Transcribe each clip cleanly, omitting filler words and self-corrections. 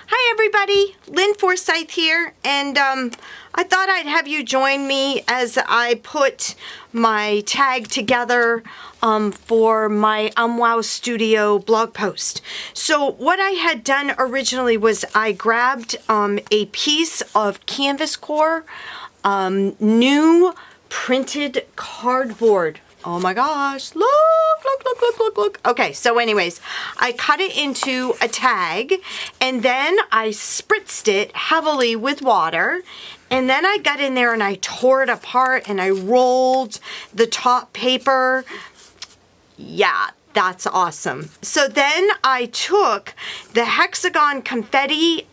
Hi everybody, Lynn Forsyth here, and I thought I'd have you join me as I put my tag together for my UmWowStudio blog post. So what I had done originally was I grabbed a piece of canvas core, new printed cardboard. Oh my gosh, look. Okay, so anyways, I cut it into a tag and then I spritzed it heavily with water. And then I got in there and I tore it apart and I rolled the top paper. Yeah, that's awesome. So then I took the hexagon confetti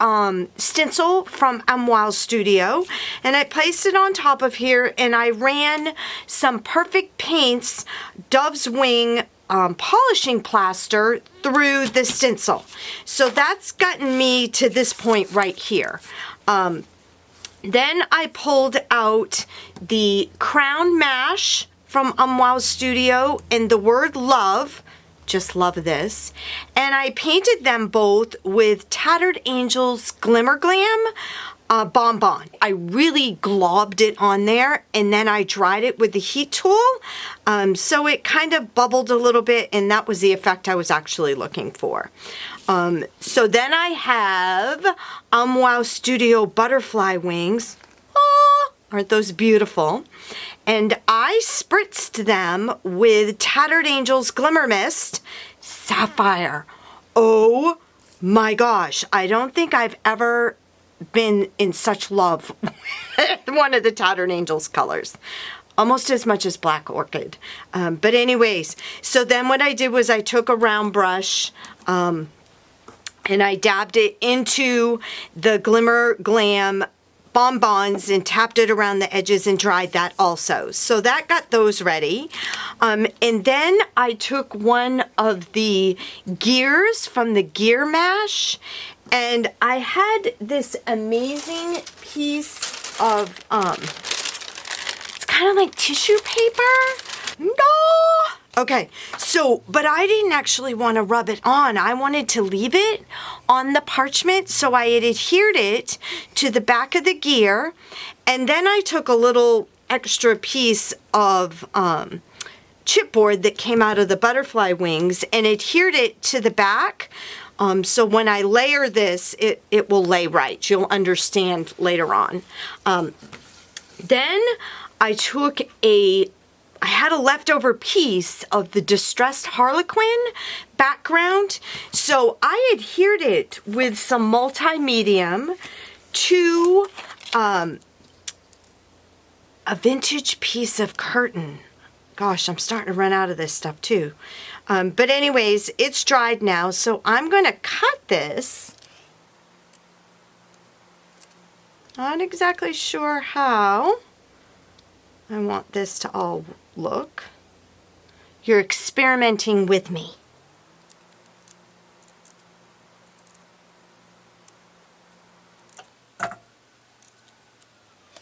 stencil from UmWowStudio and I placed it on top of here and I ran some Perfect Paints Dove's Wing polishing plaster through the stencil. So that's gotten me to this point right here. Then I pulled out the crown mash from UmWowStudio and the word love. Just love this. And I painted them both with Tattered Angels Glimmer Glam bonbon. I really globbed it on there and then I dried it with the heat tool. So it kind of bubbled a little bit and that was the effect I was actually looking for. So then I have UmWowStudio butterfly wings. Oh, aren't those beautiful? And I spritzed them with Tattered Angels Glimmer Mist Sapphire. Oh my gosh, I don't think I've ever been in such love with one of the Tattered Angels colors. Almost as much as Black Orchid. But anyways, so then what I did was I took a round brush and I dabbed it into the Glimmer Glam bonbons and tapped it around the edges and dried that also. So that got those ready. And then I took one of the gears from the gear mash and I had this amazing piece of, it's kind of like tissue paper. No! Okay, so, but I didn't actually want to rub it on. I wanted to leave it on the parchment, so I had adhered it to the back of the gear, and then I took a little extra piece of chipboard that came out of the butterfly wings and adhered it to the back. So when I layer this, it will lay right. You'll understand later on. Then I took I had a leftover piece of the Distressed Harlequin background, so I adhered it with some multi-medium to a vintage piece of curtain. Gosh, I'm starting to run out of this stuff too. But anyways, it's dried now, so I'm going to cut this. Not exactly sure how I want this to all look. You're experimenting with me.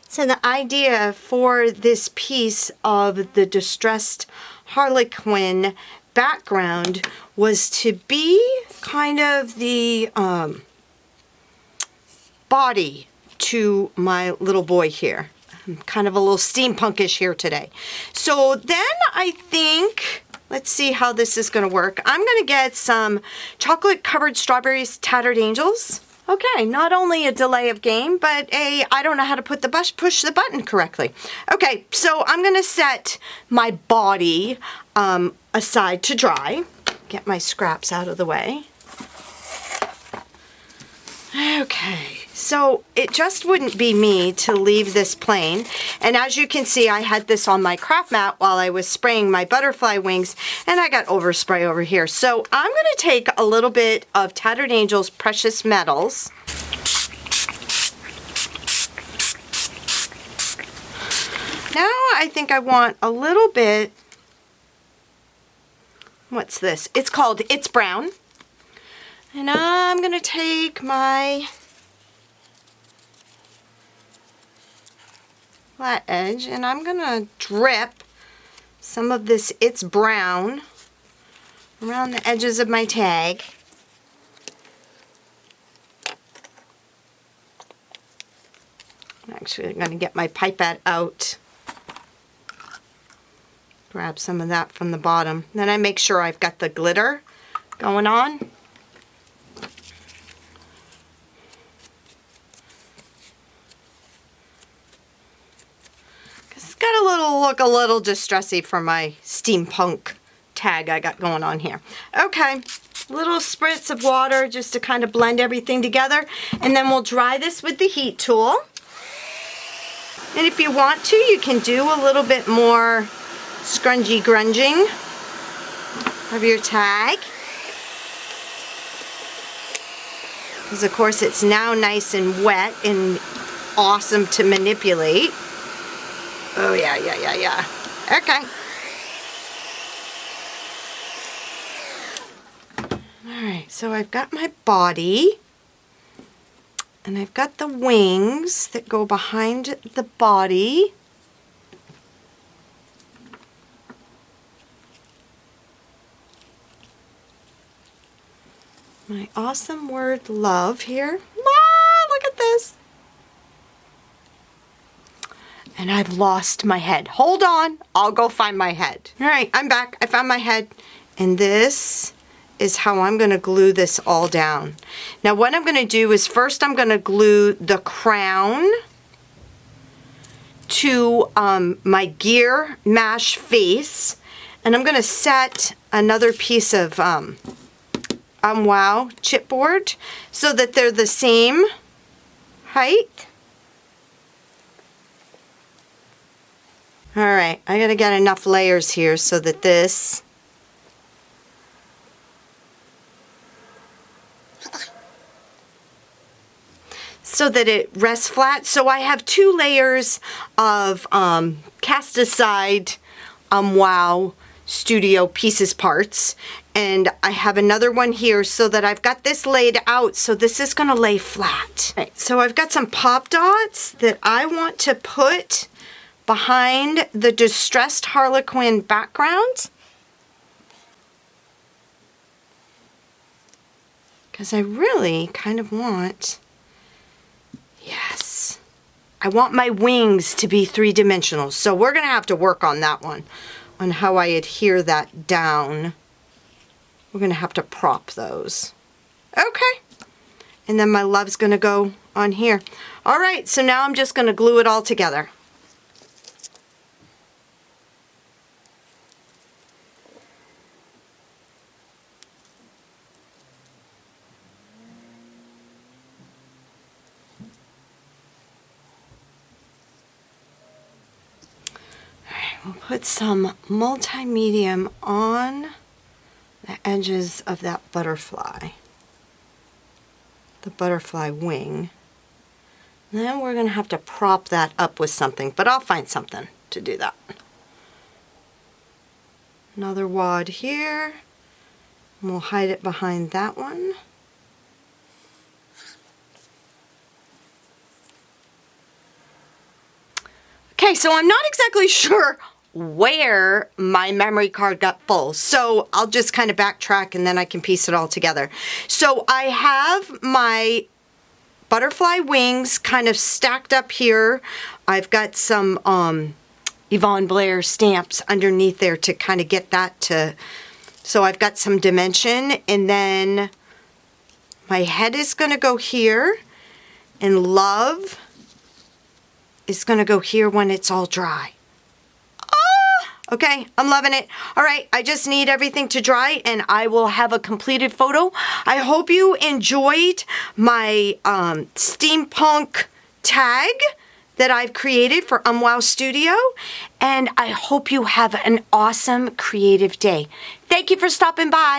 So the idea for this piece of the Distressed Harlequin background was to be kind of the body to my little boy here. I'm kind of a little steampunkish here today. So then I think, let's see how this is going to work. I'm going to get some chocolate covered strawberries Tattered Angels. Okay, not only a delay of game, but I don't know how to put push the button correctly. Okay, so I'm going to set my body aside to dry. Get my scraps out of the way. Okay, so it just wouldn't be me to leave this plain. And as you can see, I had this on my craft mat while I was spraying my butterfly wings, and I got overspray over here. So I'm going to take a little bit of Tattered Angels Precious Metals. Now I think I want a little bit, what's this? It's called It's Brown. And I'm going to take my flat edge and I'm going to drip some of this It's Brown around the edges of my tag. Actually, I'm going to get my pipette out. Grab some of that from the bottom. Then I make sure I've got the glitter going on. It's got look a little distressy for my steampunk tag I got going on here. Okay, little spritz of water just to kind of blend everything together. And then we'll dry this with the heat tool. And if you want to, you can do a little bit more scrungy grunging of your tag. Because of course it's now nice and wet and awesome to manipulate. Oh yeah. Okay. Alright, so I've got my body. And I've got the wings that go behind the body. My awesome word love here. Look at this. And I've lost my head. Hold on, I'll go find my head. All right, I'm back. I found my head. And this is how I'm going to glue this all down. Now what I'm going to do is first I'm going to glue the crown to my gear mash face, and I'm going to set another piece of UmWow chipboard so that they're the same height. Alright, I gotta get enough layers here so that this it rests flat. So I have 2 layers of cast aside UmWowStudio pieces parts, and I have another one here so that I've got this laid out, so this is gonna lay flat. Right, so I've got some pop dots that I want to put behind the distressed Harlequin background, because I really kind of want, yes, I want my wings to be 3-dimensional. So we're gonna have to work on that one, on how I adhere that down. We're gonna have to prop those. Okay, and then my love's gonna go on here. All right, so now I'm just gonna glue it all together. We'll put some multi-medium on the edges of that butterfly, the butterfly wing. And then we're going to have to prop that up with something, but I'll find something to do that. Another wad here, and we'll hide it behind that one. Okay, so I'm not exactly sure where my memory card got full, so I'll just kind of backtrack and then I can piece it all together. So I have my butterfly wings kind of stacked up here. I've got some Yvonne Blair stamps underneath there to kind of get that to, so I've got some dimension, and then my head is going to go here, and love is going to go here when it's all dry. Okay, I'm loving it. All right, I just need everything to dry and I will have a completed photo. I hope you enjoyed my steampunk tag that I've created for UmWowStudio, and I hope you have an awesome creative day. Thank you for stopping by.